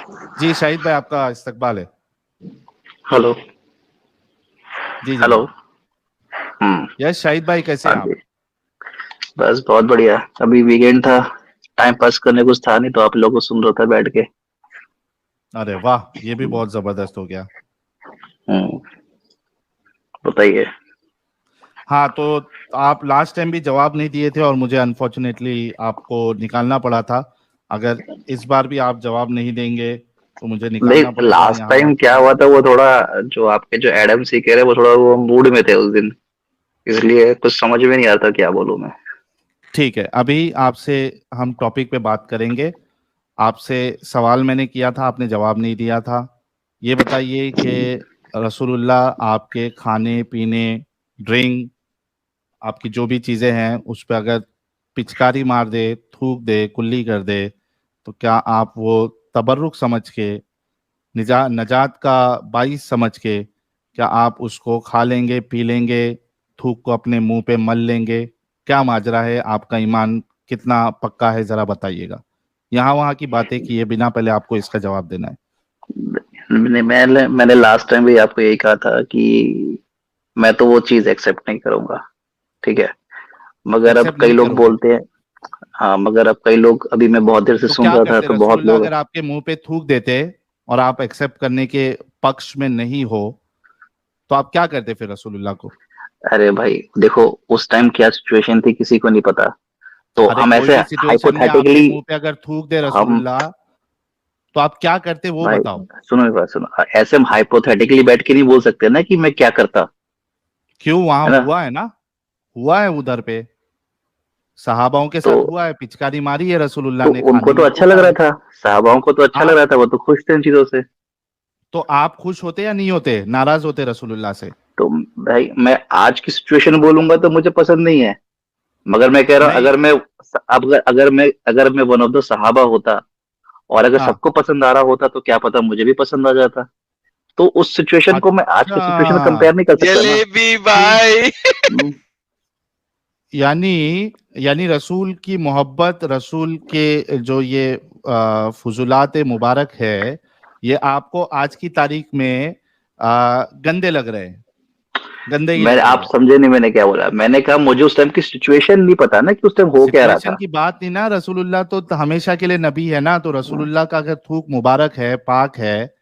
जी शाहिद भाई, आपका इस्तकबाल है। हेलो। जी जी हेलो। जी। हम्म। यस शाहिद भाई, कैसे हाँ हैं आप? जी। बस बहुत बढ़िया, अभी वीकेंड था, टाइम पास करने कुछ था नहीं तो आप लोगों को सुन रहा था बैठ के। अरे वाह, ये भी बहुत जबरदस्त हो गया। हम्म। बताइए। हाँ तो आप लास्ट टाइम भी जवाब नहीं दिए थे और मुझे अनफॉर्चुनेटली आपको निकालना पड़ा था। अगर इस बार भी आप जवाब नहीं देंगे तो मुझे निकालना देख, पड़ेगा लास्ट यहाँ वहाँ टाइम के क्या लिए। हुआ था, वो थोड़ा जो आपके जो एडम सी कह रहे वो थोड़ा वो मूड में थे उस दिन, इसलिए कुछ समझ में नहीं आता क्या बोलूं मैं। ठीक है, अभी आपसे हम टॉपिक पे बात करेंगे। आपसे सवाल मैंने किया था, आपने जवाब नहीं दिया था। ये बताइए कि रसूलुल्लाह आपके खाने पीने, ड्रिंक, आपकी जो भी चीजें हैं उस पर अगर पिचकारी मार दे, थूक दे, कुल्ली कर दे, तो क्या आप वो तबर्रुक समझ के, नजात का बाइस समझ के, क्या आप उसको खा लेंगे, पी लेंगे, थूक को अपने मुंह पे मल लेंगे? क्या माजरा है, आपका ईमान कितना पक्का है, जरा बताइएगा। यहाँ वहाँ की बातें किए बिना पहले आपको इसका जवाब देना है। मैंने लास्ट टाइम भी आपको यही कहा था कि मैं तो वो चीज एक्सेप्ट नहीं करूंगा, ठीक है। मगर अब एक्सेप्ट कई नहीं लोग करोगे? बोलते हैं। हाँ, मगर अब कई लोग, अभी मैं बहुत देर से तो सुन क्या रहा था करते तो बहुत रसूलुल्लाह लोग। अगर आपके मुंह पे थूक देते और आप एक्सेप्ट करने के पक्ष में नहीं हो, तो आप क्या करते फिर रसूलुल्लाह को? अरे भाई देखो, उस टाइम क्या सिचुएशन थी किसी को नहीं पता, तो अरे हम कोई ऐसे भी सिचुएशन में आपके हाइपोथेटिकली मुंह पे अगर थूक दे हम रसूलुल्लाह, तो आप क्या करते वो भाई, बताओ। सुनो मेरी बात सुनो, ऐसे हम हाइपोथेटिकली बैठ के नहीं बोल सकते ना कि मैं क्या करता, क्यों, है वहां ना। हुआ है ना, हुआ है उधर पे, सहाबाओं के तो साथ हुआ है, पिचकारी मारी है रसूलुल्लाह तो ने, उनको खाने तो में अच्छा लग थूका रहा है। था, साहबाओं को तो अच्छा लग आप रहा था, वो तो खुश थे इन चीजों से। तो आप खुश होते या नहीं होते, नाराज होते रसूलुल्लाह से? तो भाई मैं आज की सिचुएशन बोलूंगा तो मुझे पसंद नहीं है, मगर मैं कह रहा हूँ नहीं। अगर मैं, अगर मैं वन ऑफ द सहाबा होता और अगर हाँ। सबको पसंद आ रहा होता तो क्या पता मुझे भी पसंद आ जाता। तो उस सिचुएशन को मैं आज अच्छा, की सिचुएशन कंपेयर नहीं कर सकता ना। जलेबी कि भाई। हम्म। यानी यानी रसूल की मोहब्बत, रसूल के जो ये फुजुलात मुबारक है, ये आपको आज की तारीख में गंदे लग रहे हैं, गंदगी मैं, लग रही आप है? समझे नहीं मैंने क्या बोला, मैंने कहा मुझे उस टाइम की सिचुएशन नहीं पता ना कि उस टाइम हो क्या रहा सिचुएशन था। की बात नहीं ना, रसूलुल्लाह तो हमेशा के लिए नबी है ना, तो रसूलुल्लाह का अगर थूक मुबारक है, पाक है,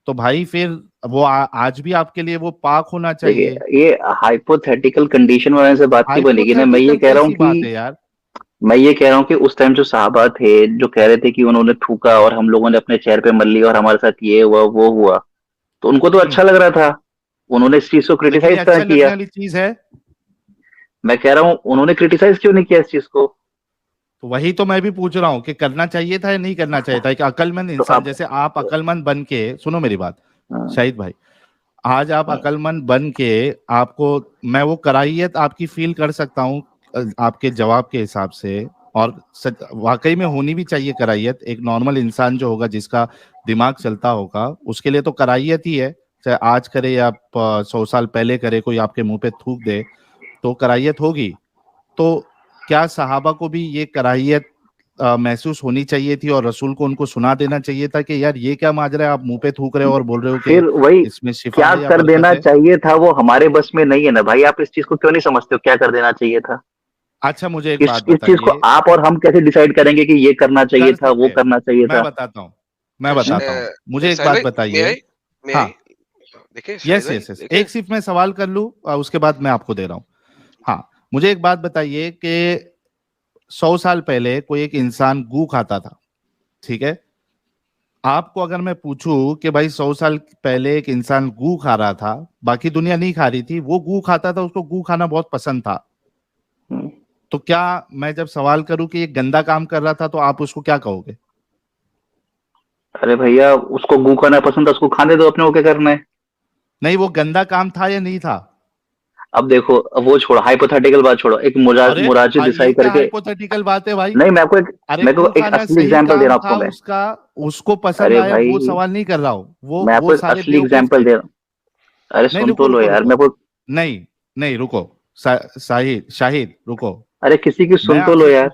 तो भाई फिर वो आज भी आपके लिए वो पाक होना देखिए, चाहिए। ये हाइपोथेटिकल कंडीशन बनाने से बात नहीं बनेगी ना। हाइपोथेटिकल कैसी बात है यार? मैं ये कह रहा हूँ कि उस टाइम जो साहबा थे जो कह रहे थे कि उन्होंने थूका और हम लोगों ने अपने चेहरे पे मल लिया और हमारे साथ ये हुआ वो हुआ, तो उनको तो हम्म। अच्छा लग रहा था। उन्होंने इस चीज को लेकिन ये क्रिटिसाइज कहाँ अच्छा लगने किया। वाली चीज है? मैं कह रहा हूँ उन्होंने क्रिटिसाइज क्यों नहीं किया इस चीज को। तो वही तो मैं भी पूछ रहा हूँ कि करना चाहिए था या नहीं करना चाहिए था? एक अक्लमंद तो इंसान अब, जैसे आप अक्लमंद बन के, सुनो मेरी बात हाँ, शाहिद भाई, आज आप हाँ, अक्लमंद बन के, आपको मैं वो कराहियत आपकी फील कर सकता हूँ आपके जवाब के हिसाब से। और वाकई में होनी भी चाहिए कराहियत, एक नॉर्मल इंसान जो होगा, जिसका दिमाग चलता होगा, उसके लिए तो कराहियत ही है। चाहे आज करे या 100 साल पहले करे, कोई आपके मुंह पे थूक दे तो कराहियत होगी। तो क्या सहाबा को भी ये कराहियत महसूस होनी चाहिए थी और रसूल को उनको सुना देना चाहिए था कि यार ये क्या माजरा है, आप मुंह पे थूक रहे हो और बोल रहे हो कि फिर वही, इसमें शिफा क्या है या कर बरकत देना है? चाहिए था वो हमारे बस में नहीं है ना भाई। आप इस चीज को क्यों नहीं समझते हो, क्या कर देना चाहिए था। अच्छा मुझे एक बात इस चीज को बताइए। आप और हम कैसे डिसाइड करेंगे कि ये करना चाहिए कर था सकते वो हैं, करना चाहिए मैं था। बताता हूँ, मैं हम्म? बताता हूँ, मुझे एक साहिल बात भाई, मैं बताइए। आई मैं हाँ। आई देखिए साहिल यस भाई यस यस, देखिए। एक सिर्फ मैं सवाल कर लूँ और उसके बाद मैं आपको दे रहा हूँ। हाँ, मुझे एक बात बताइए कि 100 साल पहले कोई एक इंसान गू खाता था, ठीक है? आपको अगर मैं पूछूं कि भाई 100 साल पहले एक इंसान गू खा रहा था, बाकी दुनिया नहीं खा रही थी, वो गू खाता था, उसको गू खाना बहुत पसंद था, हम्म। तो क्या मैं जब सवाल करूं कि ये गंदा काम कर रहा था, तो आप उसको क्या कहोगे? अरे भैया, उसको गू खाना पसंद था, उसको खाने दो, अपने को क्या करना है। नहीं, वो गंदा काम था या नहीं था? अब देखो, अब वो छोड़ो, हाइपोथेटिकल बात छोड़ो, एक अरे मुरारजी ये देसाई क्या करके। हाइपोथेटिकल बात है भाई? नहीं, अरे मैं को गू एक खाना असली सही एग्जांपल दे काम रहा हूँ था आपको मैं। उसका, उसको पसंद अरे आया, भाई, वो सवाल नहीं कर रहा हूँ, वो मैं आपको वो एक सारे असली बेवकूफ एग्जांपल थे। दे रहा हूँ। अरे नहीं सुन रुको तो लो रुको यार रुको, मेरे को। नहीं नहीं रुको, शाहिद शाहिद रुको, अरे किसी की मैं सुन तो लो आपसे यार।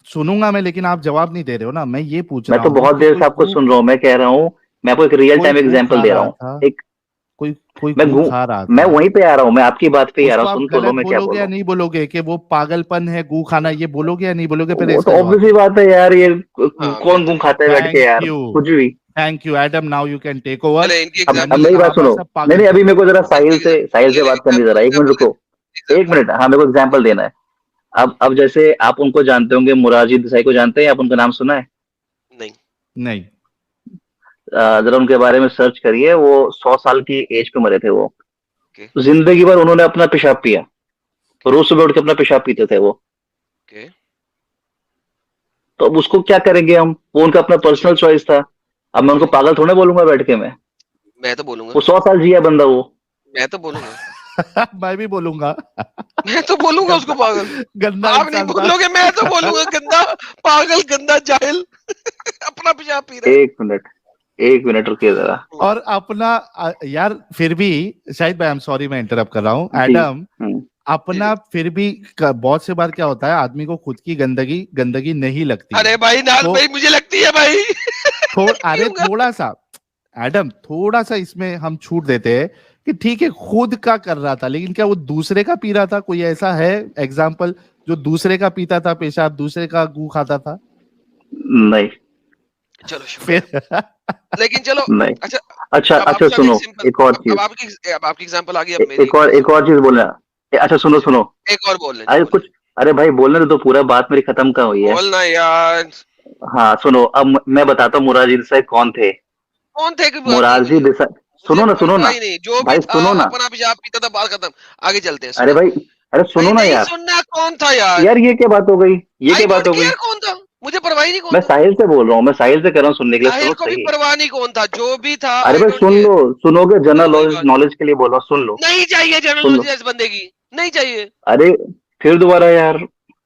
सुनूंगा मैं, लेकिन आप जवाब नहीं दे रहे हो ना। मैं ये पूछ मैं रहा तो हूँ बहुत कि देर से आपको सुन रहा हूँ, मैं कह रहा हूँ, मैं आपको एक रियल कोई टाइम गू एग्जांपल खा दे रहा रहा हूँ। था, एक कोई कोई मैं गू गू खा रहा मैं था, वहीं पे आ रहा हूँ, मैं आपकी बात पे ही आ रहा उसको हूँ, आप सुन तो लो गलत मैं क्या बोलोगे बोल या रहा हूँ। नहीं बोलोगे कि वो पागलपन है गू खाना, ये बोलोगे या नहीं बोलोगे? पहले वो तो इसका जवाब ऑब्वियस ही दो। बात है यार, ये हाँ कौन गू खाता है बैठ के थैंक यार, यू, कुछ भी। Thank you Adam, now you can take over. चले इनकी अब यानी एग्जांपल मेरी बात साहबा सुनो। सब नहीं नहीं, अभी पागलपन है। मेरे को जरा इनकी साहिल से ले ले बात करनी, जरा एक मिनट रुको। एक एग्जांपल मिनट, हाँ मेरे को एग्जाम्पल देना है। अब जैसे आप उनको जानते होंगे, मुरारजी देसाई को जानते हैं आप? उनका नाम सुना है? नहीं। नहीं। जरा उनके बारे में सर्च करिए। वो 100 साल की एज पे मरे थे वो। ओके तो जिंदगी भर उन्होंने अपना पेशाब पिया, ओके रोज सुबह उठ के अपना पेशाब पीते थे वो। ओके। तो अब उसको क्या करेंगे हम, वो उनका अपना पर्सनल चॉइस था। अब मैं उनको पागल थोड़े बोलूंगा बैठ के मैं। मैं तो बोलूंगा, वो 100 साल जिया बंदा वो। मैं तो बोलूंगा, मैं भी बोलूंगा। मैं तो बोलूंगा उसको गंदा, पागल। गंदा आप नहीं इंसान था। बोलोगे, मैं तो बोलूंगा गंदा, पागल, गंदा, जाहिल। अपना पेशाब पी रहा है। एक मिनट, एक मिनट रुकिए जरा। और अपना यार फिर भी, शायद आई एम सॉरी मैं इंटरप्ट कर रहा हूँ जी। एडम, जी जी। अपना फिर भी बहुत से बार क्या होता है, आदमी को खुद की गंदगी गंदगी नहीं लगती है। अरे भाई नाज तो भाई, मुझे लगती है भाई। अरे क्यों? थोड़ा सा एडम, थोड़ा सा इसमें हम छूट देते हैं कि ठीक है खुद का कर रहा था, लेकिन क्या वो दूसरे का पी रहा था? कोई ऐसा है एग्जाम्पल जो दूसरे का पीता था पेशाब, दूसरे का गू खाता था? नहीं चलो शुक्र है। फिर लेकिन चलो, नहीं। अच्छा, अच्छा अब अच्छा आपके साथ एक सुनो, सिंपल, एक और चीज, अब आपकी एग्जांपल आ गई, अब मेरी एक और चीज बोलना। अच्छा सुनो सुनो। एक और बोल लें जी, अरे बोले। कुछ, अरे भाई बोलने दो तो, पूरा बात मेरी खत्म कहाँ हुई है। बोलना यार। हाँ सुनो, अब मैं बताता हूँ मुरारजी देसाई कौन थे। कौन थे कि मुरारजी देसाई, मुझे सुनो ना सुनो परवाह ना, ही नहीं, जो भी भाई था सुनो ना। अपना पेशाब पीता था, बात खत्म। आगे चलते हैं, अरे सुने। भाई, अरे भाई सुनो ना नहीं यार। सुनना, कौन था यार? यार ये क्या बात हो गई, ये आई क्या बात डोंट हो गई। केयर कौन था, मुझे परवाह ही नहीं कौन मैं था। साहिल से बोल रहा हूँ, मैं साहिल से कह रहा हूँ सुनने के लिए, साहिल सुनो को भी सही। परवाह नहीं कौन था, जो भी था अरे आई भाई डोंट सुन केयर। लो, सुनोगे, वही जनरल वही बात, नॉलेज के लिए बोल रहा हूँ, सुन लो। नहीं चाहिए जनरल सुन लो। नॉलेज इस बंदे की, नहीं चाहिए। अरे फिर दोबारा यार।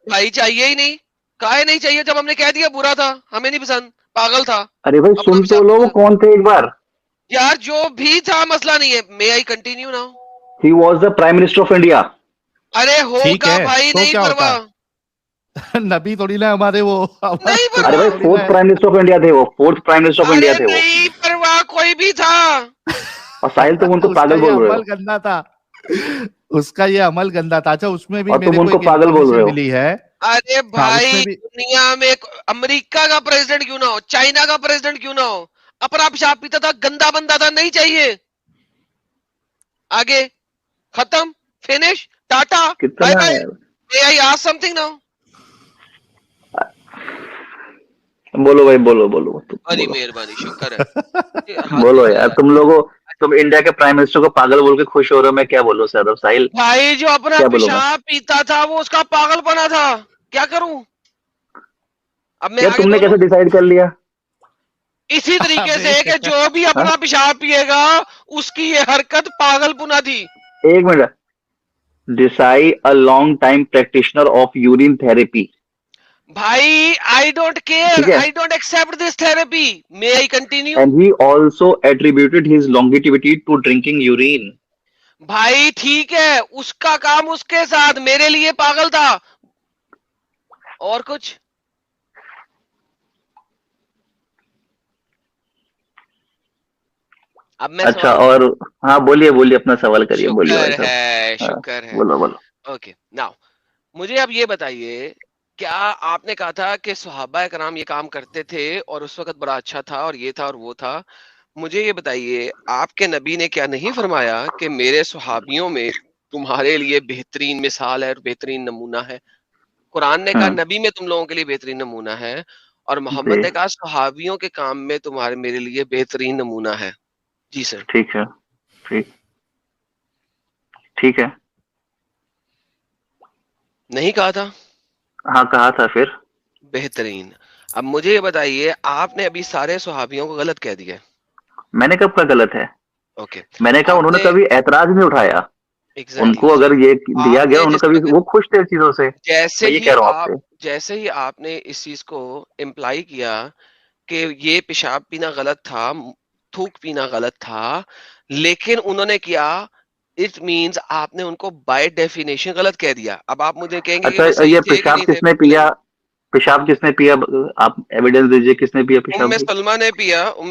भाई चाहिए ही नहीं। काहे नहीं चाहिए, जब हमने कह दिया बुरा था, हमें नहीं पसंद, पागल था, अरे भाई अपना सुन तो पेशाब लो, वो पीता था। कौन थे एक बार। यार जो भी था मसला नहीं है, may I continue now? He was the prime minister of India. अरे ठीक होगा है, भाई, तो नहीं क्या होता परवाह। है? नबी थोड़ी ना हमारे वो, हमारे नहीं अरे खुदा भाई परवाह। थोड़ी ना फोर्थ है। प्राइम मिनिस्टर ऑफ इंडिया थे वो, fourth prime minister of India अरे थे वो। नहीं परवाह, कोई भी था। और साहिल तुम उनको उसका पागल ये बोल रहे अमल हो। गंदा था, उसका ये अमल गंदा था। अच्छा उसमें भी और तुम मेरे को उनको एक पागल बोल इंफॉर्मेशन रहे हो। मिली है। अरे हाँ भाई उसमें भी। दुनिया में अमेरिका का प्रेसिडेंट क्यों ना हो, चाइना का प्रेसिडेंट क्यों ना हो, अपना पेशाब पीता था, गंदा बंदा था, नहीं चाहिए। आगे, खत्म, फिनिश, टाटा, बाय कितना बाय। है। May I ask something now? बोलो भाई, बोलो बोलो तुम बड़ी बोलो। मेहरबानी, शुक्र है। ये हद बोलो हो गई यार, यार। तुम लोगों, तुम इंडिया के प्राइम मिनिस्टर को पागल बोल के खुश हो रहे हो, मैं क्या बोलूं सर, अब साहिल भाई जो अपना क्या बोलूं मैं। पेशाब पीता था वो उसका पागलपना था, क्या करूं? अब मैं यार आगे तुमने बोलूं? कैसे डिसाइड कर लिया। इसी तरीके अबे से कि जो भी हाँ, अपना पेशाब पिएगा उसकी ये हरकत पागलपना थी। एक minute. Decide a long time practitioner of urine therapy. भाई आई डोंट केयर, ठीक है। I don't accept this therapy, may I continue? And he also attributed his longevity to drinking urine. भाई ठीक है, उसका काम उसके साथ, मेरे लिए पागल था। और कुछ? अब मैं अच्छा सवाल और, करूं? हाँ बोलिए बोलिए, अपना सवाल करिए, बोलिए भाई शुक्र साहब। है, हाँ, शुक्र है। बोलो बोलो। ओके नाउ, मुझे अब ये बताइए, क्या आपने कहा था कि सहाबा कराम ये काम करते थे और उस वक्त बड़ा अच्छा था और ये था और वो था, मुझे ये बताइए, आपके नबी ने क्या नहीं फरमाया कि मेरे सुहाबियों में तुम्हारे लिए बेहतरीन मिसाल है और बेहतरीन नमूना है? कुरान ने कहा हम्म। नबी में तुम लोगों के लिए बेहतरीन नमूना है, और जी। मोहम्मद ने कहा सुहाबियों के काम में तुम्हारे मेरे लिए बेहतरीन नमूना है। जी सर। ठीक है। ठीक, ठीक है। नहीं कहा था? हाँ कहा था फिर। बेहतरीन। अब मुझे ये बताइए, आपने अभी सारे सुहाबियों को गलत कह दिया। मैंने कब का गलत है। ओके। मैंने कहा उन्होंने आपने कभी ऐतराज नहीं उठाया। एग्जैक्टली उनको exactly, अगर ये दिया गया, आपने उन्होंने जिस कभी, वक्त, वो खुश थे चीजों से। जैसे मैं ये ही कह रहा हूँ आप, आपसे। जैसे ही आपने इस चीज को इम्प्लाई किया कि ये पेशाब पीना गलत था, थूक पीना गलत था, लेकिन उन्होंने किया, इट मींस आपने उनको बाय डेफिनेशन गलत कह दिया। अब आप मुझे कहेंगे कि अच्छा वो सही ये थे कि पेशाब नहीं थे, किसने बोलेंगे। पिया, पेशाब किसने पिया? आप एविडेंस दीजिए, किसने पिया पेशाब? उम्मे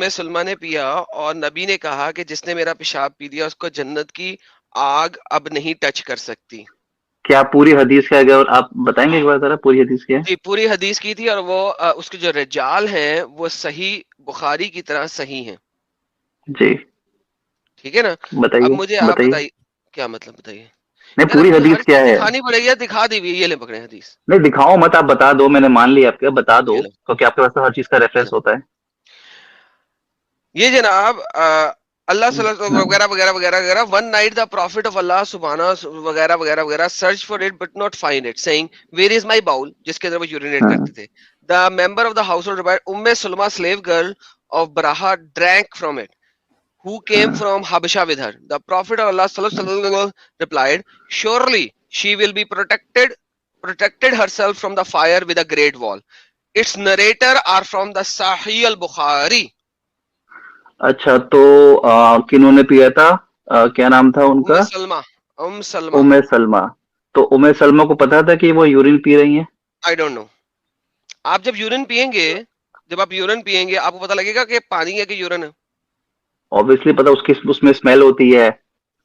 सलमा ने पिया और नबी ने कहा कि जिसने मेरा पेशाब पी लिया उसको जन्नत की आग अब नहीं टच कर सकती। क्या पूरी हदीस क्या है? और आप बताएंगे एक बार जरा पूरी हदीस क्या है? जी, पूरी हदीस की थी और वो उसके जो रिजाल हैं वो सही बुखारी की तरह सही हैं। जी ठीक है ना? अब बताइए मुझे आप बताइए। बताइए, क्या मतलब बताइए? नहीं यार अब पूरी मुझे हदीस हर क्या चीज है? दिखानी पड़ेगी या दिखा दी हुई है? ये ले पकड़े हदीस, नहीं दिखाओ मत, आप बता दो, मैंने मान लिया आपके, बता दो ये लो, क्योंकि आपके पास तो हर चीज का ये रेफरेंस लो। होता है। ये जनाब अल्लाह हाँ, वगैरह वगैरह वगैरह वगैरह, one night the prophet of Allah सुबहाना वगैरह वगैरह वगैरह search for it but not find it, saying where is my bowl, जिसके अंदर वो यूरिनेट हाँ, करते थे। The member of the household replied, Umme Salma slave girl of Baraha drank from it, who came हाँ। from Habasha with her. The Prophet of Allah sallallahu alaihi wasallam replied, surely she will be protected herself from the fire with a great wall. Its narrator are from the Sahih al-Bukhari. अच्छा तो किन्होंने पिया था? क्या नाम था उम्मे उनका? सलमा, सलमा। उम्मे सलमा। तो उम्मे सलमा को पता था कि वो यूरिन पी रही हैं? I don't know. आप जब यूरिन पिएंगे, जब आप यूरिन पिएंगे आपको पता लगेगा कि पानी है कि यूरिन है। ऑब्वियसली पता, उसकी उसमें स्मेल होती है।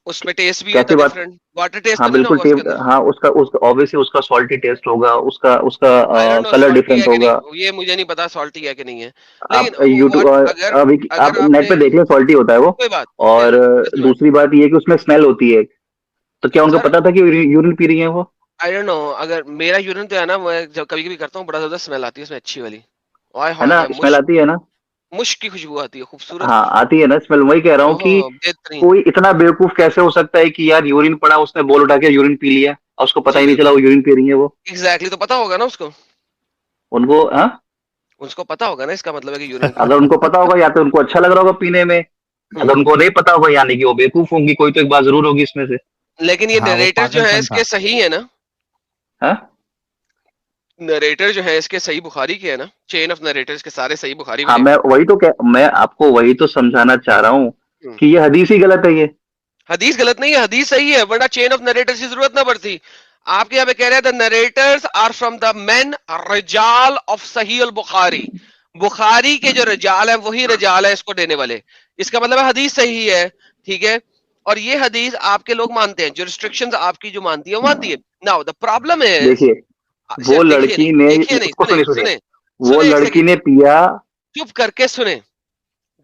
उसमें टेस्ट भी होता कैसी है बात? डिफरेंट, वाटर टेस्ट हाँ तो नहीं ना बिल्कुल होगा उसके टेस्ट, अंदर। हाँ उसका उसका ऑब्वियसली उसका सॉल्टी टेस्ट होगा, उसका उसका I don't know colour salty different है कि होगा। नहीं, ये मुझे नहीं पता सॉल्टी है कि नहीं है। आप लेकिन यूट्यूब व्हाट, अगर अभी आप अगर नेट आपने, पे देख लें, सॉल्टी होता है वो। कोई बात, और डजंट मैटर दूसरी बात ये है कि उसमें स्मेल होती है। तो क्या उनको सर। पता था कि यूरिन पी रही है वो? आई डोंट नो, अगर मेरा यूरिन तो है ना, मैं जब कभी कभी करता हूँ बड़ा ज्यादा स्मेल आती है उसमें, अच्छी वाली। हाय है हाय ना, हाय, स्मेल आती है ना? मुश्क की खुशबू आती है, खूबसूरत हाँ खुशबू। आती है ना स्मेल, वही कह रहा हूँ कि ओहो बेहतरीन। कोई इतना बेवकूफ कैसे हो सकता है कि यार यूरिन पड़ा, उसने बोल उठा के यूरिन पी लिया और उसको पता जी ही नहीं चला बिल्कुल, वो यूरिन पी रही है वो। एग्जैक्टली, तो पता होगा ना उसको, उनको हाँ, उसको पता होगा ना, इसका मतलब है कि यूरिन पिया। अगर उनको पता होगा या तो उनको अच्छा लग रहा होगा पीने में, अगर हम्म। उनको नहीं पता होगा यानी कि वो बेवकूफ होंगी, कोई तो एक बात जरूर होगी इसमें से। लेकिन ये हाँ वो नरेटर जो है पागलपन था। इसके सही है ना? हाँ नरेटर जो है इसके सही बुखारी के है ना? चेन ऑफ नरेटर्स के सारे सही बुखारी में हाँ, लिखे हुए मैं आपको वही तो समझाना चाह रहा हूँ हैं। कि ये हदीस ही गलत है ये। हदीस गलत नहीं है, हदीस सही है, वरना चेन ऑफ नरेटर्स की जरूरत ना पड़ती। आपके यहाँ पे कह रहे हैं the narrators are from the main रिजाल of Sahih al Bukhari, Bukhari के जो रिजाल है वही रिजाल है इसको देने वाले। इसका मतलब है हदीस सही है, ठीक है। और ये हदीस आपके लोग मानते हैं, जो रिस्ट्रिक्शंस आपकी जो मानती है वो मानती है। नाउ द प्रॉब्लम इज, देखिए वो लड़की ने, देखिए नहीं, उसको सुने सुनिए सुनिए, सुने वो सुने, एक लड़की सेकेंड, ने पिया। चुप करके सुने।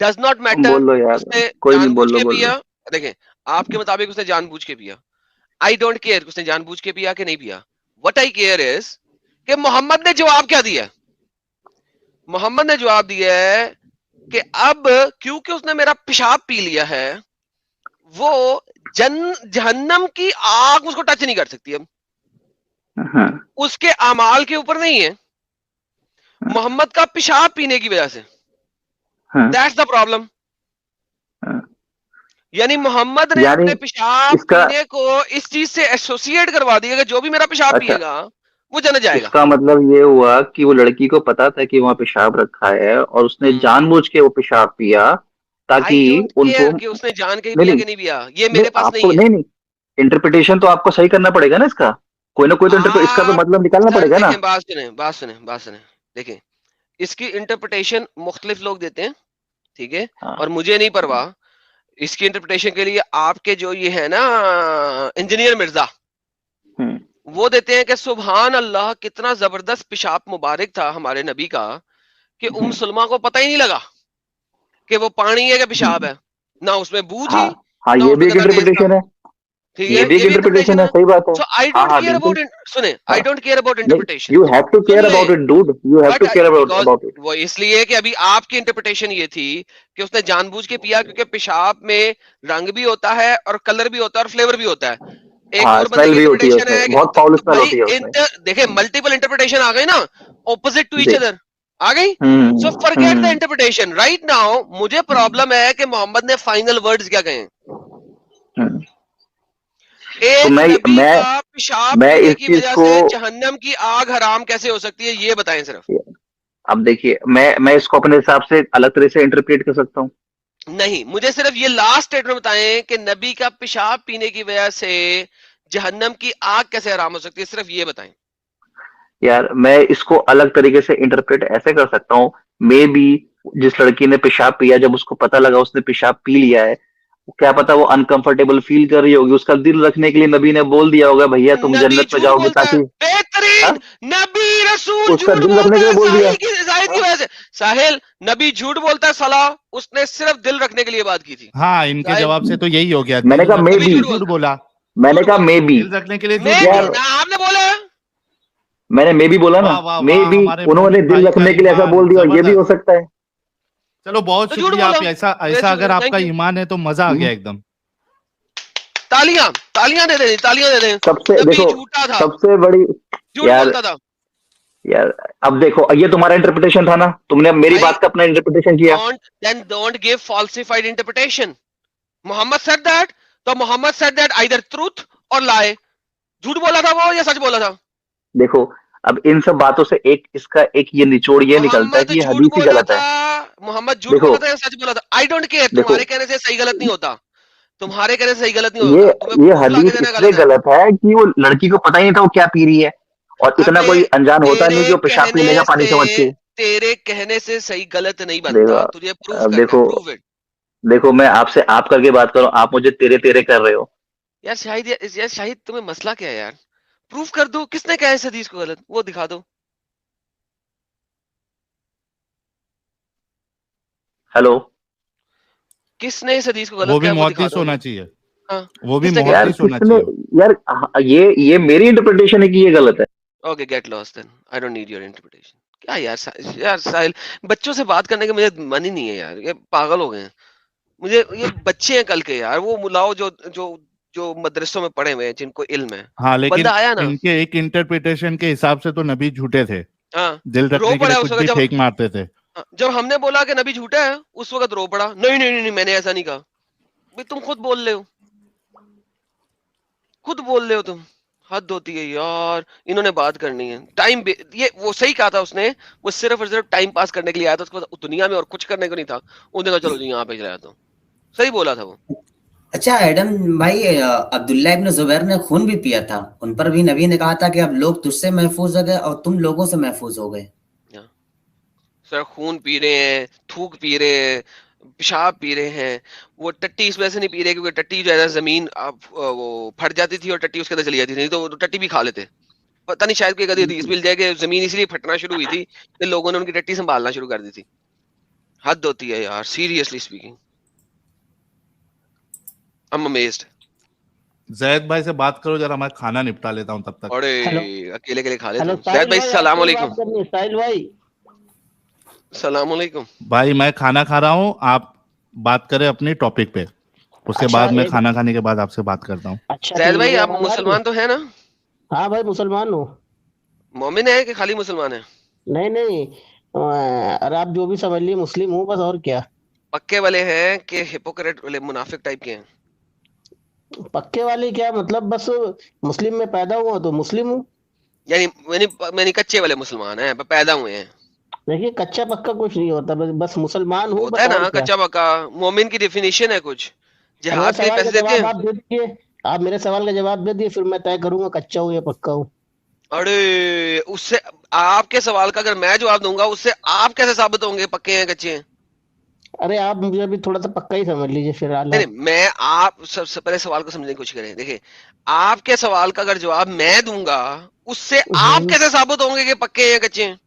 डज नॉट मैटर, बोल लो यार, उसने कोई नहीं, जानबूझ बोल लो के बोल लो। पिया। देखें, आपके मुताबिक उसने जानबूझ के पिया। आई डोंट केयर उसने जानबूझ के पिया कि नहीं पिया। व्हाट आई केयर इज कि मोहम्मद ने जवाब क्या दिया। मोहम्मद ने जवाब दिया है कि अब क्योंकि उसने मेरा पेशाब पी लिया है, वो जहन्नम की आग उसको टच नहीं कर सकती अब, हाँ उसके अमाल के ऊपर नहीं है, मोहम्मद का पेशाब पीने की वजह से। हाँ दैट्स द प्रॉब्लम। हाँ। यानी मोहम्मद ने यानी अपने पेशाब इसका, पीने को इस चीज से एसोसिएट करवा दिया कि जो भी मेरा पेशाब अच्छा पिएगा वो जन जाएगा। इसका मतलब ये हुआ कि वो लड़की को पता था कि वहां पेशाब रखा है और उसने जानबूझ के वो पेशाब पिया ताकि आई डोंट उनको। केयर कि उसने जान के नहीं पिया नहीं कि नहीं पिया, ये नहीं, मेरे पास आपको नहीं है। नहीं नहीं, इंटरप्रिटेशन तो आपको सही करना पड़ेगा ना इसका, कोई ना कोई तो इसका तो आप मतलब निकालना सर पड़ेगा ना। देखें, बात सुने, देखें, इसकी इंटरप्रिटेशन मुख्तलिफ लोग देते हैं, ठीक है, हाँ और मुझे नहीं परवाह। इसकी इंटरप्रिटेशन के लिए आपके जो ये है ना इंजीनियर मिर्जा, हम्म, वो देते हैं कि सुभान अल्लाह कितना जबरदस्त पेशाब मुबारक था हमारे नबी का, कि हम्म, सलमा को पता ही नहीं लगा कि वो पानी है कि पेशाब हम्म। है, ना उसमें बू थी हाँ हाँ, ना ये भी उसमें एक ज्यादा टेस्ट था। इंटरप्रिटेशन है, ठीक ये है, भी एक ये भी इंटरप्रिटेशन इंटरप्रिटेशन है, है। सही बात है। सो आई हाँ डोंट हाँ केयर बिल्कुल। अबाउट, सुने, आई हाँ डोंट केयर अबाउट नहीं, इंटरप्रिटेशन। यू हैव टू सुन केयर ले, about it dude, you have but to care because about it. वो इसलिए कि अभी आपकी इंटरप्रिटेशन ये थी कि उसने जानबूझ के पिया क्योंकि पेशाब में रंग भी होता है और कलर भी होता है और फ्लेवर भी होता है। एक हाँ और बंदे स्मेल की भी होती है इंटरप्रिटेशन उसमें, है कि बहुत फाउल तो स्मेल भाई होती है उसमें। देखे मल्टीपल इंटरप्रिटेशन आ गई ना, ऑपोजिट टू ईच जी। अदर आ गई। So hmm forget the hmm interpretation right now. मुझे प्रॉब्लम है कि मोहम्मद ने फाइनल वर्ड्स क्या कहे। हम्म। तो एक नबी का पेशाब मैं पीने इस की चीज वजह को, से जहन्नम की आग हराम कैसे हो सकती है, ये बताएं सिर्फ। अब देखिए मैं इसको अपने हिसाब से अलग तरह से इंटरप्रेट कर सकता हूँ। नहीं, मुझे सिर्फ ये लास्ट स्टेटमेंट बताएं कि नबी का पेशाब पीने की वजह से जहन्नम की आग कैसे हराम हो सकती है, सिर्फ ये बताएं। यार मैं इसको अलग तरीके से इंटरप्रेट ऐसे कर सकता हूँ, मे बी जिस लड़की ने पेशाब पिया, जब उसको पता लगा उसने पेशाब पी लिया है, क्या पता वो अनकंफर्टेबल फील कर रही होगी, उसका दिल रखने के लिए नबी ने बोल दिया होगा भैया तुम नबी जन्नत में झूठ जाओगे, बोलता है, ताकि बेहतरीन। हाँ नबी रसूल उसका झूठ दिल रखने बोलता के लिए है बोल दिया। जाहिद की वजह से। साहिल, नबी झूठ बोलता है सलाह, उसने सिर्फ दिल रखने के लिए बात की थी। हाँ, इनके साहिल, जवाब से तो यही हो गया, मैंने दिल कहा मे रखने के नबी बी, लिए झूठ झूठ बोलता है, बोला। मैंने झूठ कहा बोलता मे है। बी। दिल रखने के लिए झूठ मैं भी बोला। यार ना, आपने बोला है। मैंने मे बी बोला ना, वाह वाह मे वाह, बी हमारे उन्होंने मोमिन दिल भाई का रखने के लिए ऐसा ईमान बोल दिया, और ये भी हो जबरदस्त। सकता है। चलो बहुत तो झूठ शुक्रिया, बोला। आप ऐसा वेरी ऐसा अगर शुक्रिया, आपका थैंक यू। ईमान है तो मजा आ हम्म, गया एकदम। तालियां, तालियां दे दें, तालियां दे दें। सबसे नबी देखो, झूठा था, सबसे बड़ी, झूठ यार बोलता था। यार अब देखो, ये तुम्हारा इंटरप्रिटेशन था ना, तुमने मेरी भाई, बात का अपना इंटरप्रिटेशन किया। don't give falsified interpretation. Mohammad said that, तो Mohammad said that either truth or lie. झूठ बोला था वो या सच बोला था? देखो, अब इन सब बातों से एक इसका एक ये निचोड़ ये निकलता है मोहम्मद कि ये झूठ हदीस ही बोला गलत है। था, मोहम्मद झूठ देखो बोला था या सच बोला था? आई डोंट केयर, देखो तुम्हारे कहने से सही गलत नहीं होता। तुम्हारे कहने से सही गलत नहीं ये होता, तुम्हें ये प्रूफ लाके हदीस देना इसलिए गलत है। गलत है कि वो लड़की को पता ही नहीं था वो क्या पी रही है, और इतना अबे, कोई अनजान होता नहीं तेरे कि वो पेशाब पी कहने लेगा पानी से समझ के। तेरे कहने से सही गलत नहीं देखो, बनता, तुझे प्रूफ अब करना है, देखो, प्रूव इट। देखो मैं आपसे आप करके बात कर रहा हूँ, आप मुझे तेरे तेरे कर रहे हो। यार शाहिद, तुम्हें मसला क्या है यार? प्रूफ कर दो, किसने कहा है इस हदीस को गलत, वो दिखा दो। हेलो। किसने इस हदीस को गलत वो कहा भी है, वो दिखा मुहद्दिस दो होना मुझे। चाहिए, हाँ, वो भी किसने कहा? यार मुहद्दिस होना किसने, चाहिए। यार ये मेरी इंटरप्रिटेशन है कि ये गलत है। Okay, get lost then, I don't need your interpretation. क्या यार यार साहिल, बच्चों से बात करने का मुझे मन ही नहीं है यार, ये पागल हो गए हैं। मुझे ये बच्चे हैं कल के यार, वो मुलाओ जो जो जो मदरसों में पढ़े हुए हैं, जिनको इल्म है। हाँ, वो लेकिन बंदा आया ना, इनके एक इंटरप्रिटेशन के हिसाब से तो नबी झूठे थे, हाँ, दिल रो रखने के लिए पड़ा कुछ उस वक्त भी जब, फेंक मारते थे। हाँ, जब हमने बोला कि नबी झूठा है, उस वक्त रो पड़ा। नहीं नहीं नहीं, नहीं मैंने ऐसा नहीं कहा। भाई तुम खुद बोल रहे हो, खुद बोल रहे हो तुम। हद होती है यार, इन्होंने बात करनी है टाइम। ये वो सही कहा था उसने, वो सिर्फ और सिर्फ टाइम पास करने के लिए आया था, उसको दुनिया में और कुछ करने को नहीं था। उन्होंने कहा चलो जी यहाँ पे चलाया, तो सही बोला था वो। अच्छा एडम भाई, अब्दुल्ला इब्न जुबैर ने खून भी पिया था, उन पर भी नबी ने कहा था कि अब लोग तुझसे महफूज हो गए और तुम लोगों से महफूज हो गए। सर खून पी रहे हैं, थूक पी रहे हैं, पेशाब पी रहे हैं। वो टट्टी इस वजह से नहीं पी रहे क्योंकि टट्टी जो है ना, जमीन वो फट जाती थी और टट्टी उसके अंदर चली जाती थी, नहीं तो वो टट्टी भी खा लेते। पता नहीं, शायद कोई कभी हदीस मिल जाए कि जमीन इसलिए फटना शुरू हुई थी कि लोगों ने उनकी टट्टी संभालना शुरू कर दी थी। हद होती है यार, seriously speaking, I am amazed. Zaid भाई से बात करो जरा, मैं खाना निपटा लेता हूँ तब तक। अरे हेलो अकेले अकेले खा ले हेलो तुम। जैद भाई साहिल भाई, सलाम आपसे अलैकुम। बात करनी है साहिल भाई। सलाम अलैकुम। भाई मैं खाना खा रहा हूँ, आप बात करें अपने टॉपिक पे, उसके अच्छा बाद मैं एक, खाना खाने के बाद आपसे बात करता हूँ। अच्छा जैद ठीक भाई मेरी आप आवाज आ रही है? मुसलमान तो है ना? हाँ भाई मुसलमान हूँ। मोमिन है कि खाली मुसलमान है? नहीं नहीं, अरे आप जो भी समझ लिए, मुस्लिम हूँ बस, और क्या। पक्के वाले हैं कि हिपोक्रेट वाले मुनाफिक टाइप के हैं? पक्के वाले क्या मतलब, बस मुस्लिम में पैदा हुआ तो मुस्लिम हूँ। यानी मैंने कच्चे वाले मुसलमान हैं, पैदा हुए हैं? देखिए कच्चा पक्का कुछ नहीं होता, बस मुसलमान हूँ होता बस, है और ना क्या। कच्चा पक्का। मोमिन की डेफिनेशन है कुछ, अब मेरे जिहाद के लिए सवाल का पैसे देते जवाब हैं। आप दे दीजिए, आप मेरे सवाल का जवाब दे दिए, फिर मैं तय करूंगा कच्चा हूँ या पक्का हूँ। अरे उससे, आपके सवाल का अगर मैं जवाब दूंगा, उससे आप कैसे साबित होंगे पक्के हैं कच्चे हैं? अरे आप मुझे अभी थोड़ा सा पक्का ही समझ लीजिए फिलहाल नहीं आप। नहीं, मैं आप सबसे पहले सवाल को समझने की कोशिश करें। देखिए, आपके सवाल का अगर जवाब मैं दूंगा, उससे आप कैसे साबित होंगे कि पक्के हैं कच्चे हैं?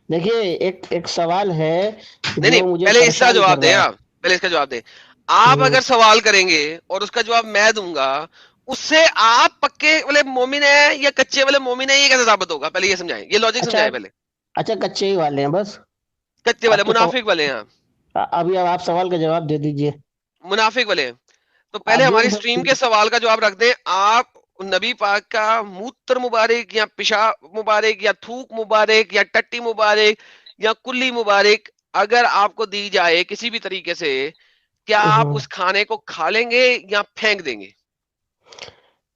देखिए एक एक सवाल है नहीं नहीं, जो मुझे पहले इसका परेशान जवाब कर दें रहा है। आप, पहले इसका जवाब दें। आप अगर सवाल करेंगे और उसका जवाब मैं दूंगा, उससे आप पक्के वाले मोमिन है या कच्चे वाले मोमिन है, ये कैसे साबित होगा? पहले ये समझाएं, ये लॉजिक अच्छा समझाएं पहले। अच्छा, कच्चे ही वाले हैं बस। कच्चे वाले अब तो मुनाफिक वाले हैं आप? अभी अब आप सवाल का जवाब दे दीजिए। मुनाफिक वाले हैं। तो आप पहले जो हमारी भी स्ट्रीम समझ- के सवाल का जवाब रख दें। आप नबी पाक का मूत्र मुबारक या पेशाब मुबारक या थूक मुबारक या टट्टी मुबारक या कुल्ली मुबारक अगर आपको दी जाए किसी भी तरीके से, क्या आप हम्म, उस खाने को खा लेंगे या फेंक देंगे?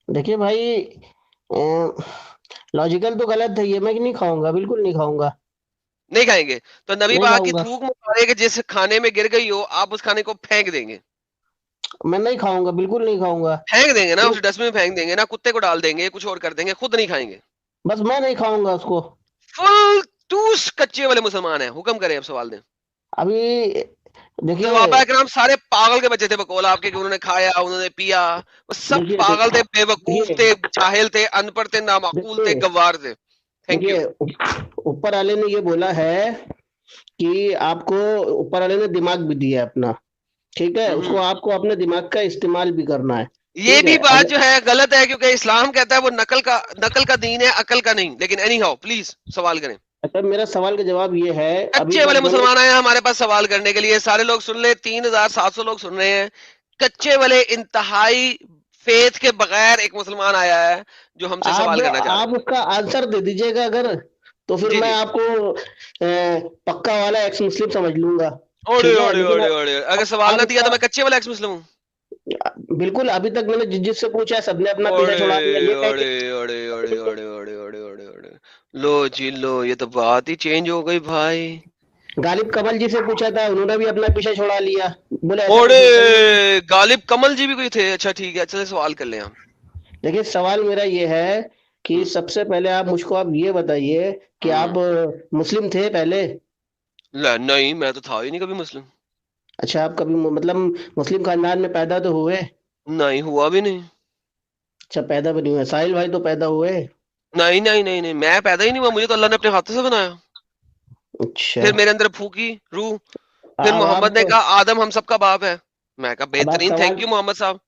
देखिए भाई, लॉजिकल तो गलत है ये, मैं नहीं खाऊंगा, बिल्कुल नहीं खाऊंगा। नहीं खाएंगे? तो नबी नहीं पाक की खाऊंगा, थूक मुबारक जिस खाने में गिर गई हो, आप उस खाने को फेंक देंगे? मैं नहीं खाऊंगा, बिल्कुल नहीं खाऊंगा। फेंक देंगे ना, क्यों? उस डस्टबिन में फेंक देंगे ना, कुत्ते को डाल देंगे, कुछ और कर देंगे, खुद नहीं खाएंगे? बस मैं नहीं खाऊंगा उसको। फुल टूस कच्चे वाले मुसलमान हैं। हुक्म करें, अब सवाल दें। अभी देखिए सहाबा किराम सारे पागल के बच्चे थे बकौल आपके, कि उन्होंने खाया, उन्होंने पिया, वो सब देखिए पागल थे, बेवकूफ थे, देखिए जाहिल थे, अनपढ़ थे, नामाकूल थे, गवार थे। Thank you. देखिए ऊपर वाले ने ये बोला है कि आपको, ऊपर वाले ने दिमाग भी दिया है अपना, ठीक है, उसको आपको अपने दिमाग का इस्तेमाल भी करना है। ये ठीक भी है, बात जो है गलत है, क्योंकि इस्लाम कहता है वो नकल का दीन है, अकल का नहीं। लेकिन एनी हाउ प्लीज सवाल करें। अच्छा, मेरा सवाल का जवाब ये है, अभी कच्चे तक वाले मैंने, मुसलमान आए हैं हमारे पास सवाल करने के लिए, सारे लोग सुन ले, 3700 लोग सुन रहे हैं। कच्चे वाले इंतहाई फेथ के बगैर एक मुसलमान आया है जो हमसे सवाल करना चाह रहा आप उसका आंसर दे दीजिएगा अगर, तो है। फिर जी मैं जी। आपको पक्का वाला एक्स मुस्लिम समझ लूंगा। ओड़े ठीक है, ओड़े लेकिन ओड़े ओड़े, अगर सवाल आप ना दिया तो उसका, मैं कच्चे वाला एक्स मुस्लिम हूँ। बिल्कुल, अभी तक मैंने जिससे पूछा है सबने अपना पीछा ओड़े छुड़ा दिया, ये कह ओड़े ओड़े ओड़े ओड़े ओड़े ओड़े ओड़े ओड़े, लो जी लो, ये तो बात ही चेंज हो गई भाई। के गालिब कमल जी से पूछा था, उन्होंने भी अपना पीछा छुड़ा लिया, बोले ऐसा कुछ ओड़े होता ही नहीं। गालिब कमल जी भी कोई थे? अच्छा ठीक है, चले सवाल कर लें हम। देखिए सवाल मेरा ये है कि सबसे पहले आप मुझको आप ये बताइए कि आप मुस्लिम थे पहले? नहीं, मैं तो था ही नहीं कभी मुस्लिम। अच्छा, आप कभी मतलब मुस्लिम खानदान में पैदा तो हुए? नहीं, हुआ भी नहीं। अच्छा, पैदा भी नहीं हुए। साहिल भाई तो पैदा हुए? नहीं नहीं नहीं नहीं, मैं पैदा ही नहीं हुआ, मुझे तो अल्लाह ने अपने हाथों से बनाया। अच्छा, फिर मेरे अंदर फूकी रूह। फिर अब मोहम्मद ने आप कहा आदम हम सबका बाप है। मैं कहा अब आप बेहतरीन, थैंक सवाल यू मोहम्मद साहब।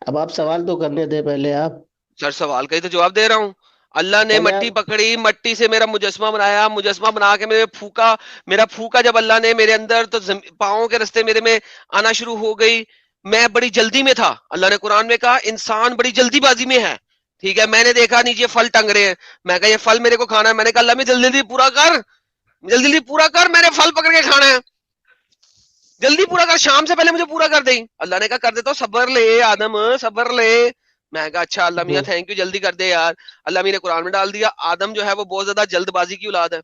अब आप सवाल तो करने दे पहले आप। सर सवाल का ही तो जवाब दे रहा हूँ। अल्लाह ने पहले मट्टी आप पकड़ी, मट्टी से मेरा मुजस्मा बनाया, मुजस्मा बना के मेरे फूका। मेरा फूका जब अल्लाह ने मेरे अंदर, तो पाँव के रास्ते मेरे में आना शुरू हो गई। मैं बड़ी जल्दी में था। अल्लाह ने कुरान में कहा इंसान बड़ी जल्दीबाजी में है। ठीक है, मैंने देखा नीचे फल टंग रहे हैं, मैं कहा ये फल मेरे को खाना है। मैंने कहा अल्लाह में जल्दी जल्दी पूरा कर, जल्दी जल्दी पूरा कर, मैंने फल पकड़ के खाना है, जल्दी पूरा कर, शाम से पहले मुझे पूरा कर दे। अल्लाह ने कहा कर देता हूँ, सब्र ले आदम, सब्र ले। मैं कहा अच्छा अल्लाह मियाँ थैंक यू, जल्दी कर दे यार। अल्लाह मियाँ ने कुरान में डाल दिया आदम जो है वो बहुत ज्यादा जल्दबाजी की औलाद है।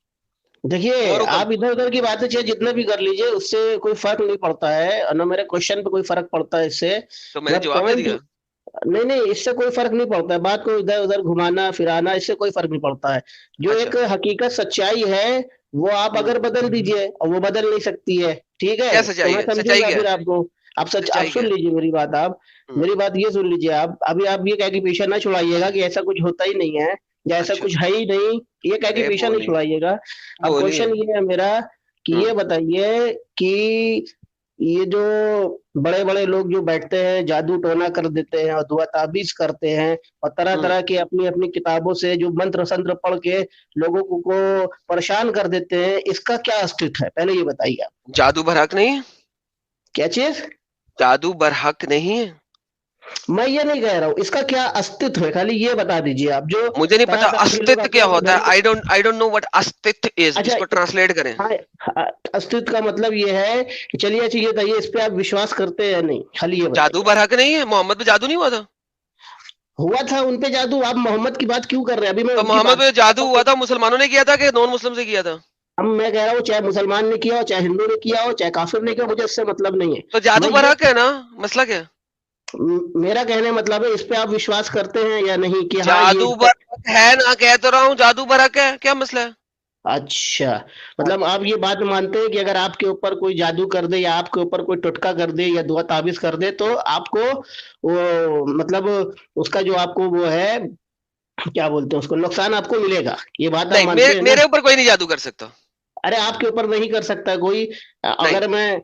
देखिए, और हुक्म। आप इधर उधर की बातें चाहे जितने भी कर लीजिए, उससे कोई फर्क नहीं पड़ता है, और ना मेरे क्वेश्चन पे कोई फर्क पड़ता है इससे। तो मैंने मैं जवाब दे पॉइंट, दिया। नहीं नहीं, इससे कोई फर्क नहीं पड़ता है, बात को इधर उधर घुमाना फिराना, इससे कोई फर्क नहीं पड़ता है। जो अच्छा। एक हकीकत सच्चाई है, वो आप अगर बदल दीजिए, और वो बदल नहीं सकती है, ठीक क्या है, तो सच्चाई मैं है? सच्चाई समझूंगा क्या फिर है? आपको। आप सच्चाई क्या सुन है? लीजिए मेरी बात। आप हम्म, मेरी बात ये सुन लीजिए। आप अभी आप ये कह के पीछे ना छुड़ाइएगा कि ऐसा कुछ होता ही नहीं है, या ऐसा अच्छा। कुछ है ही नहीं, ये कह के अरे पीछे नहीं बोलिए, छुड़ाइएगा। अब बोलिए। क्वेश्चन ये है मेरा कि हम्म ये बताइए कि ये जो बड़े बड़े लोग जो बैठते हैं, जादू टोना कर देते हैं और दुआ ताबीज करते हैं, और तरह हम्म तरह के अपनी अपनी किताबों से जो मंत्र संत्र पढ़ के लोगों को परेशान कर देते हैं, इसका क्या अस्तित्व है, पहले ये बताइए आप। जादू बरहक नहीं है? क्या चीज? जादू बरहक नहीं है। मैं ये नहीं कह रहा हूँ इसका क्या अस्तित्व है, खाली ये बता दीजिए आप। जो मुझे नहीं तरह पता तरह के लोग अस्तित्व अपने क्या अपने होता है। धर्म, आई डोंट नो व्हाट अस्तित्व इज, अच्छा, इसको ट्रांसलेट करें। हाँ, हाँ, अस्तित्व का मतलब ये है कि चलिए अच्छा ये बताइए, इस पे आप विश्वास करते हैं या नहीं, खाली ये जादू बताइए। बरहक नहीं है? मोहम्मद पे जादू नहीं हुआ था? हुआ था उन पे जादू, आप मोहम्मद की बात क्यों कर रहे हैं? अभी मैं तो उनकी मोहम्मद बात, पे जादू हुआ था, मुसलमानों ने किया था कि नॉन मुस्लिम से किया था? अब मैं कह रहा हूँ चाहे मुसलमान ने किया हो, चाहे हिंदू ने किया हो, चाहे काफिर ने किया हो, मुझे इससे मतलब नहीं है। तो जादू मैं ये, बरहक है ना, मसला क्या है? मेरा कहने मतलब है, इस पे आप विश्वास करते हैं या नहीं कि हाँ ये जादू बरहक है ना, कह तो रहा हूँ जादू बरहक है, क्या मसला है? अच्छा, मतलब आप ये बात मानते हैं कि अगर आपके ऊपर कोई जादू कर दे, या आपके ऊपर कोई टुटका कर दे, या दुआ ताबीज कर दे, तो आपको वो मतलब उसका जो आपको वो है, क्या बोलते हैं उसको, नुकसान आपको मिलेगा, ये बात आप नहीं, मानते हैं ना? मेरे ऊपर कोई नहीं जादू कर सकता। अरे आपके ऊपर नहीं कर सकता कोई। नहीं, अगर मैं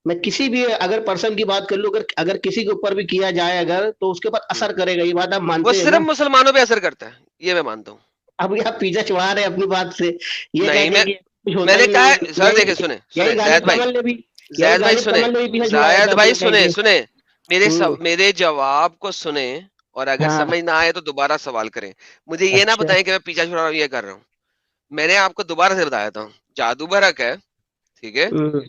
किसी भी अगर पर्सन की बात कर लूं, अगर अगर किसी के ऊपर भी किया जाए अगर, तो उसके ऊपर असर करेगा, ये बात आप वो मानते हैं सिर्फ ना? मुसलमानों पे असर करता है, ये मैं मानता हूँ। अभी आप पीछे छुड़ा रहे हैं अपनी बात से, ये नहीं, कह के कि कुछ होता मैंने ही कहा नहीं है, है। सर यही देखिए, सुने यही सुने गालिब जैद भाई, कमल ने भी यही जैद भाई गालिब सुने, कमल ने भी पीछे छुड़ाया जायद था भाई अपने कह सुने के। सुने, हम्म, मेरे जवाब को सुने, और अगर हाँ, समझ ना आए तो दोबारा सवाल करें। मुझे ये ना अच्छा, बताएं कि मैं पीछा छुड़ा रहा हूँ, ये कर रहा हूँ। मैंने आपको दोबारा से बताया था जादू बरक है, ठीक है, हम्म,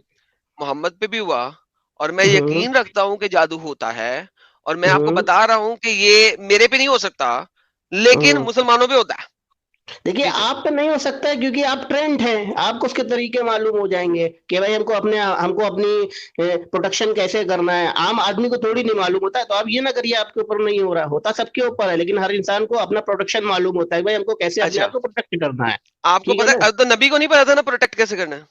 मोहम्मद पे भी हुआ, और मैं हम्म, यकीन रखता हूं कि जादू होता है। और मैं आपको हम्म, बता रहा हूं कि ये मेरे पे नहीं हो सकता, लेकिन हम्म, मुसलमानों पे होता है। देखिए जी सर। आप तो नहीं हो सकता है क्योंकि आप ट्रेंड हैं, आपको उसके तरीके मालूम हो जाएंगे कि भाई हमको अपनी प्रोटेक्शन कैसे करना है। आम आदमी को थोड़ी नहीं मालूम होता है, तो आप ये ना करिए आपके ऊपर नहीं हो रहा, होता सबके ऊपर है, लेकिन हर इंसान को अपना प्रोटेक्शन मालूम होता है भाई हमको कैसे अपने आप अच्छा, को प्रोटेक्ट करना है। आपको ठीक है पता ना? है, तो नबी को नहीं पता था ना प्रोटेक्ट कैसे करना है?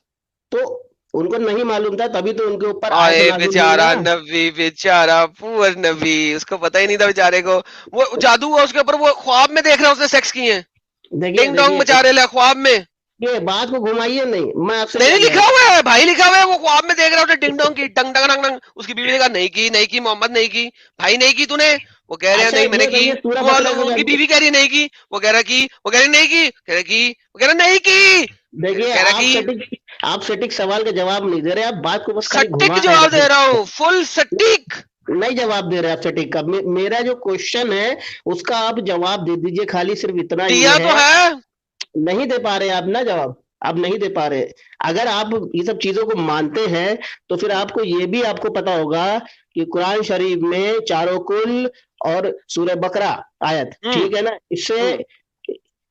तो उनको नहीं मालूम था, तभी तो उनके ऊपर आयत आए नाज़िल हुई बेचारा ना। नबी, बेचारा पुअर नबी, उसको पता ही नहीं था बेचारे को। वो जादू हुआ उसके ऊपर, वो ख्वाब में देख रहा है उसने सेक्स किए हैं, देखिए डिंग डोंग देखिए मचा रहे हैं ख्वाब में। ये बात को घुमाइए नहीं, मैं आपसे नहीं क्या नहीं, कह लिखा रहा हूँ। हुआ है भाई, लिखा हुआ है, वो ख्वाब में देख रहा है डिंग डोंग की, डंग डंग डंग डंग। उसकी बीवी ने कहा नहीं की, नहीं की मोहम्मद, नहीं की भाई, नहीं की तूने। वो कह रहे हैं अच्छा नहीं ये मैंने की। बताइए सूरह वो बकरा को उनकी जानते? बीवी कह रही है नहीं की, वो कह रहा की, वो कह रही नहीं की, कह रहा की, वो कह रहा नहीं की, देखिए कह रहा की। आप सटीक सवाल का जवाब नहीं दे रहे, आप बात को बस खाली सटीक घुमा रहे जवाब दे हैं। रहा हूँ, फुल सटीक। नहीं जवाब दे रहे आप सटीक का। मेरा जो क्वेश्चन है उसका आप जवाब दे दीजिए, खाली सिर्फ इतना ही दिया तो है। है। नहीं दे पा रहे आप ना जवाब, आप नहीं दे पा रहे। अगर आप ये सब चीजों को मानते हैं तो फिर आपको ये भी आपको पता होगा कि कुरान शरीफ में चारों कुल और सूरह बकरा आयत, ठीक है ना, इससे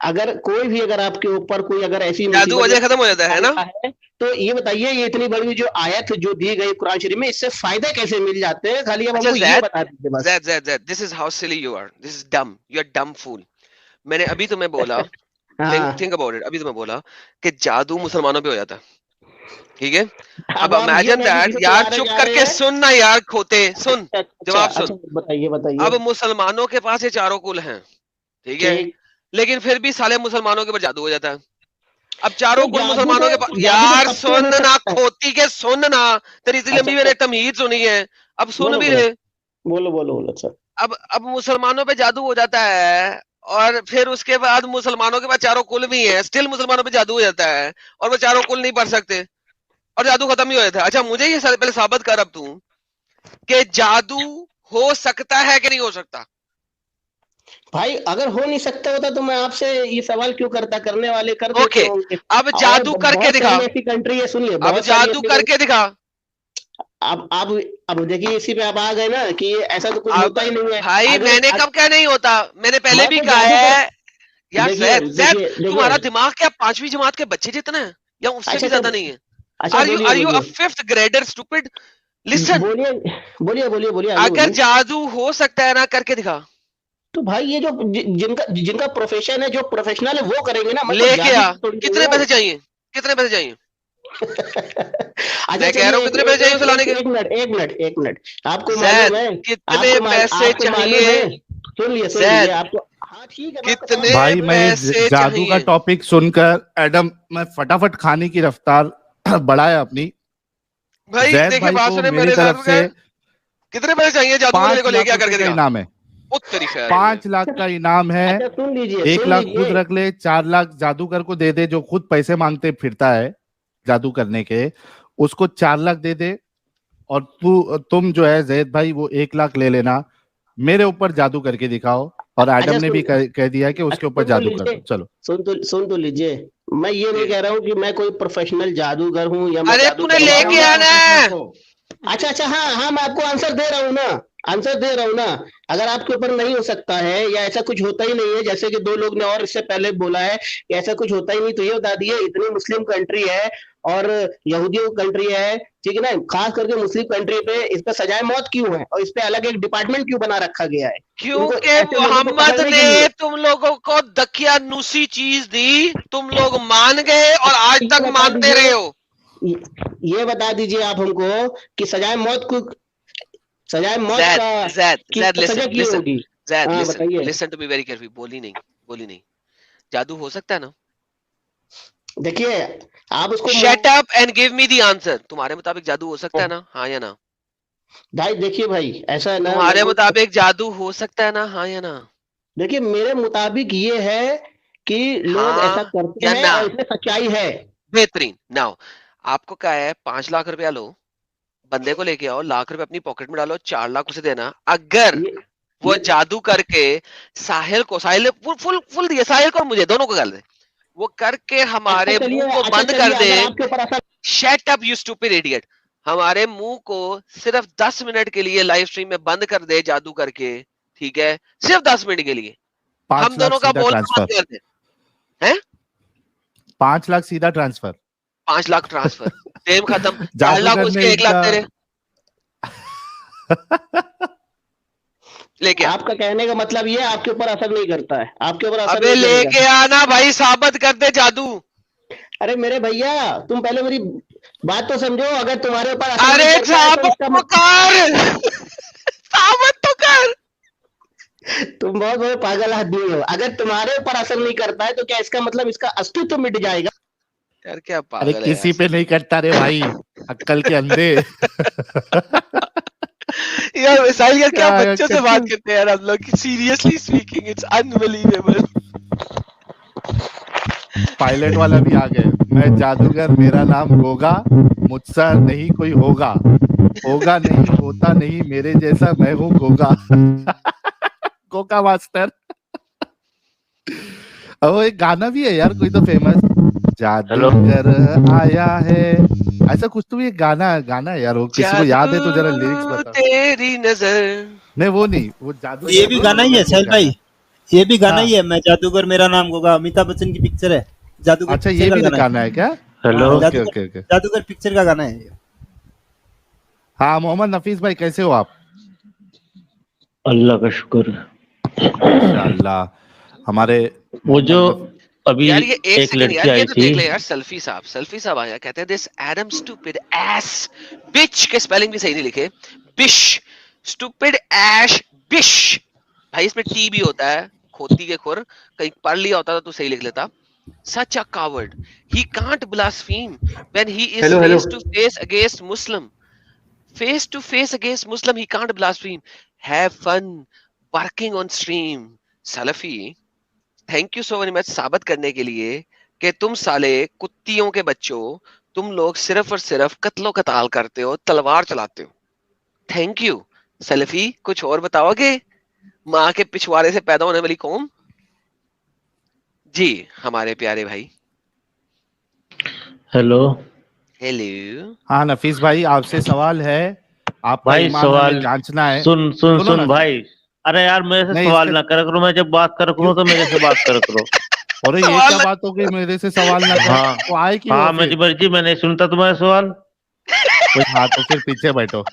अगर कोई भी अगर आपके ऊपर कोई अगर ऐसी जादू मुसीबत या वजह खत्म हो जाता है ना। है, तो ये बताइए ये इतनी बड़ी जो आयत जो दी गई कुरान शरीफ में, इससे फायदे कैसे मिल जाते हैं, खाली आप अच्छा हमको ये जैद, बता दीजिए बस। Zaid Zaid Zaid, this is how silly you are, this is dumb, you are dumb fool. मैंने अभी तुम्हें बोला, थिंक हाँ, थिंक अबाउट इट, अभी तुम्हें बोला कि जादू मुसलमानों पे हो जाता है, ठीक है। अब अब आप ये इमेजिन नहीं दैट किसे यार, सुधारे चुप जा रहे करके हैं। सुन ना यार खोते, सुन, अच्छा अच्छा जवाब अच्छा, सुन। बताइए बताइए। अब मुसलमानों के पास ये चारों कुल हैं, ठीक है, ठीक। लेकिन फिर भी साले मुसलमानों के ऊपर जादू हो जाता है। अब चारों तो कुल मुसलमानों के पास, जादू तो यार सब पे सुन हो ना सकता है। खोती के, सुन ना, तेरी इतनी अच्छा लंबी अच्छा, मैंने तमहीद सुनी है, अब सुन बोलो भी बोलो ले। बोलो बोलो बोलो सर। अब मुसलमानों पे जादू हो जाता है, और फिर उसके बाद मुसलमानों के पास चारों कुल भी हैं, स्टिल मुसलमानों पे जादू हो जाता है, और वो चारों कुल नहीं पढ़ सकते, और जादू खत्म ही हो जाता है। अच्छा मुझे ये पहले साबित कर अब तू कि जादू हो सकता है कि नहीं हो सकता। भाई अगर हो नहीं सकता होता तो मैं आपसे ये सवाल क्यों करता, करने वाले कर देते ओके, होंगे। अब और जादू करके बहुत दिखा, सारी ऐसी कंट्री है, सुनिए अब बहुत सारी जादू ऐसी करके दिखा। अब अब देखिए इसी पे आप आ गए ना कि ऐसा तो कुछ अब होता ही नहीं है। भाई अगर मैंने कब क्या नहीं होता, मैंने पहले मैं भी तो कहा जादू कर, है। यार देखिए जैद जैद, देखिए देखिए। तुम्हारा दिमाग क्या पांचवी जमात के बच्चे जितना है, या उससे अच्छा भी अच्छा ज्यादा नहीं है? अच्छा, बोलिए आर यू अ बोलिए फिफ्थ ग्रेडर स्टूपिड? लिसन, बोलिए बोलिए बोलिए बोलिए आगे अगर बोलिए। जादू हो सकता है ना, करके दिखा। तो भाई ये जो जिनका जिनका प्रोफेशन है, जो प्रोफेशनल है वो करेंगे ना, मैं कोई लेके जादू आ, थोड़ी कितने नहीं पैसे हूँ। चाहिए, कितने पैसे चाहिए? अच्छा मैं कह रहा चलिए हूँ कितने पैसे चाहिए उसे लाने के? एक मिनट एक मिनट एक मिनट। आपको मालूम जैद, है, कितने पैसे आपको मालूम चाहिए? है, सुन लीजिए जैद, आपको। हाँ ठीक है, मैं आपका कितने सवाल भाई सुन मैं रहा हूँ। ये पैसे जादू का चाहिए? टॉपिक सुनकर एडम मैं फटाफट खाने की रफ्तार बढ़ाया अपनी। भाई जैद देखिए, भाई बात को सुने मेरी मेरे तरफ साथ से का, कितने पैसे चाहिए जादू वाले को 5 लाख लेके आकर रुपए के का दिखा। इनाम है। ओ तेरी खैर है। 5 लाख का इनाम है। अच्छा 1 लाख खुद सुन रख ले, 4 लाख जादूगर को दे दे जो खुद पैसे मांगते फिरता है जादू करने के, उसको 4 लाख दे दे। और तुम जो है जैद भाई वो 1 लाख ले लेना, मेरे ऊपर जादू करके दिखाओ। और एडम अच्छा ने भी कह दिया कि उसके ऊपर सुन तो जादू कर लीजिए, दो, चलो। सुन तो लीजिए। मैं ये नहीं जी। कह रहा हूँ कि मैं कोई प्रोफेशनल जादूगर हूँ या मैं अरे जादू तूने करवा लेके रहा हूँ। आना है। अच्छा अच्छा, हाँ हाँ, मैं आपको आंसर दे रहा हूँ ना, आंसर दे रहा हूँ ना। अगर आपके ऊपर नहीं हो सकता है या ऐसा कुछ होता ही नहीं है, जैसे कि 2 लोग ने और इससे पहले बोला है कि ऐसा कुछ होता ही नहीं, तो ये बता दिए इतनी मुस्लिम कंट्री है और यहूदियों की कंट्री है, ठीक है ना, खास करके मुस्लिम कंट्री पे इस पे सजाए मौत क्यों है और इस पे अलग एक डिपार्टमेंट क्यों बना रखा गया है, इनको क्योंकि ऐसे लोगों को मोहम्मद पकड़ने के ने लिए। तुम लोगों को दकियानूसी चीज दी, तुम लोग मान गए और आज ये तक बता मानते रहे दीजिए, हो। ये बता दीजिए आप हमको कि सजाए मौत जैद का जैद की जैद, सजा लिसन की लिसन, होगी। जैद हाँ लिसन बताइए। Listen to me very carefully, बोली नहीं, बोली नहीं। जादू हो सकता है ना? देखिए आप उसको shut up and give me the answer. तुम्हारे मुताबिक जादू हो सकता है ना, हाँ या ना? भाई देखिए भाई, ऐसा है ना, मैं तुम्हारे कोई, मुताबिक जादू हो सकता है ना, हाँ या ना? देखिए मेरे मुताबिक ये है कि लोग ऐसा हाँ करते या हैं ना? और इसमें सच्चाई है। बेहतरीन। नाउ आपको क्या है, 5 लाख रुपया लो, बंदे को लेके आओ, लाख रुपए अपनी पॉकेट में डालो, 4 लाख उसे देना। अगर ये वो ये जादू करके साहिल ने फुल फुल फुल दिया, साहिल को और मुझे दोनों को कर दे, वो करके हमारे मुंह को बंद कर दे। अगर आपके ऊपर ऐसा, shut up you stupid idiot. हमारे मुंह को सिर्फ 10 मिनट के लिए लाइव स्ट्रीम में बंद कर दे जादू करके, ठीक है, सिर्फ 10 मिनट के लिए, हम 5 लाख दोनों का सीधा बोलना ट्रांसफर। बंद कर दे। हैं? 5 लाख सीधा ट्रांसफर। 5 लाख ट्रांसफर, गेम खत्म। 4 जादू लाख करने उसके, 1 लाख का तेरे। लेके आ। आपका कहने का मतलब ये आपके ऊपर असर नहीं करता है, आपके ऊपर असर अबे नहीं करेगा। लेके आना भाई, साबित कर दे जादू। अरे मेरे भैया, तुम पहले मेरी बात तो समझो। अगर तुम्हारे ऊपर असर नहीं अरे करता है तो साबित इसका तो कर, साबित तो कर। तुम बहुत बड़े पागल आदमी हो। अगर तुम्हारे ऊपर असर नहीं करता है तो क्या इसका मतलब इसका अस्तित्व मिट जाएगा? यार क्या अरे पागल है किसी यार। पे नहीं करता रे भाई, अक्कल के अंधे। यार मिसाइल यार, क्या क्या बच्चों से बात करते हैं यार हम लोग, seriously speaking it's unbelievable. Pilot वाला भी आ गए। मैं जादूगर, मेरा नाम गोगा, मुझसा नहीं कोई होगा, होगा नहीं होता नहीं, मेरे जैसा मैं हूँ गोगा। गोगा मास्टर। अब वो एक गाना भी है यार कोई तो फेमस, जादूगर आया है, ऐसा कुछ तो भी एक गाना है यार, वो किसी को याद है तो जरा लिरिक्स जादू बता। तेरी नजर। नहीं वो नहीं, वो जादू ये भी गाना ही है साहिल भाई, ये भी गाना हाँ। ही है, मैं जादूगर मेरा नाम होगा, अमिताभ बच्चन की पिक्चर है जादूगर। अच्छा पिक्चर ये का भी गाना गाना है क्या? Hello, okay okay okay. जादूगर पिक्चर का गाना है ये। हाँ मोहम्मद नफीस भाई कैसे हो आप? अल्लाह का शुक्र। माशाल्लाह। हमारे वो जो अभी यार ये एक एक सेकंड लड़की यार, ये आई तो थी, देख ले यार, सेल्फी साहब आया, कहते हैं दिस एडम स्टूपिड एस बिच, के स्पेलिंग भी सही नहीं लिखे, बिश, स्टूपिड एश बिश। भाई इसमें टी भी होता है, खोती के खुर, कहीं पढ़ लिया होता तो सही लिख लेता। Such a coward. He can't blaspheme when he is Hello, face hello. to face against Muslim. Face to face against Muslim, he can't blaspheme. Have fun working on stream. Salafi, thank you so very much साबित करने के लिए कि तुम साले कुत्तियों के बच्चों, तुम लोग सिर्फ और सिर्फ कत्लो कताल करते हो, तलवार चलाते हो। Thank you Salafi. कुछ और बताओगे? माँ के पिछवाड़े से पैदा होने वाली कौम। जी हमारे प्यारे भाई। Hello hello. हाँ नफीस भाई आपसे सवाल है, आपका भाई, ईमान हमें सवाल जांचना है। सुन सुनो ना, भाई। अरे यार मेरे से नहीं सवाल इसका ना करा करो, मैं जब बात कर करूँ तो मेरे से बात कर करो। अरे ये सवाल क्या बात हो गई, मेरे से सवाल ना कर, हाँ तो आए क्यों हो हाँ, फिर? मेरी मर्जी, मैं नहीं सुनता तुम्हारा सवाल। हाँ तो फिर पीछे बैठो।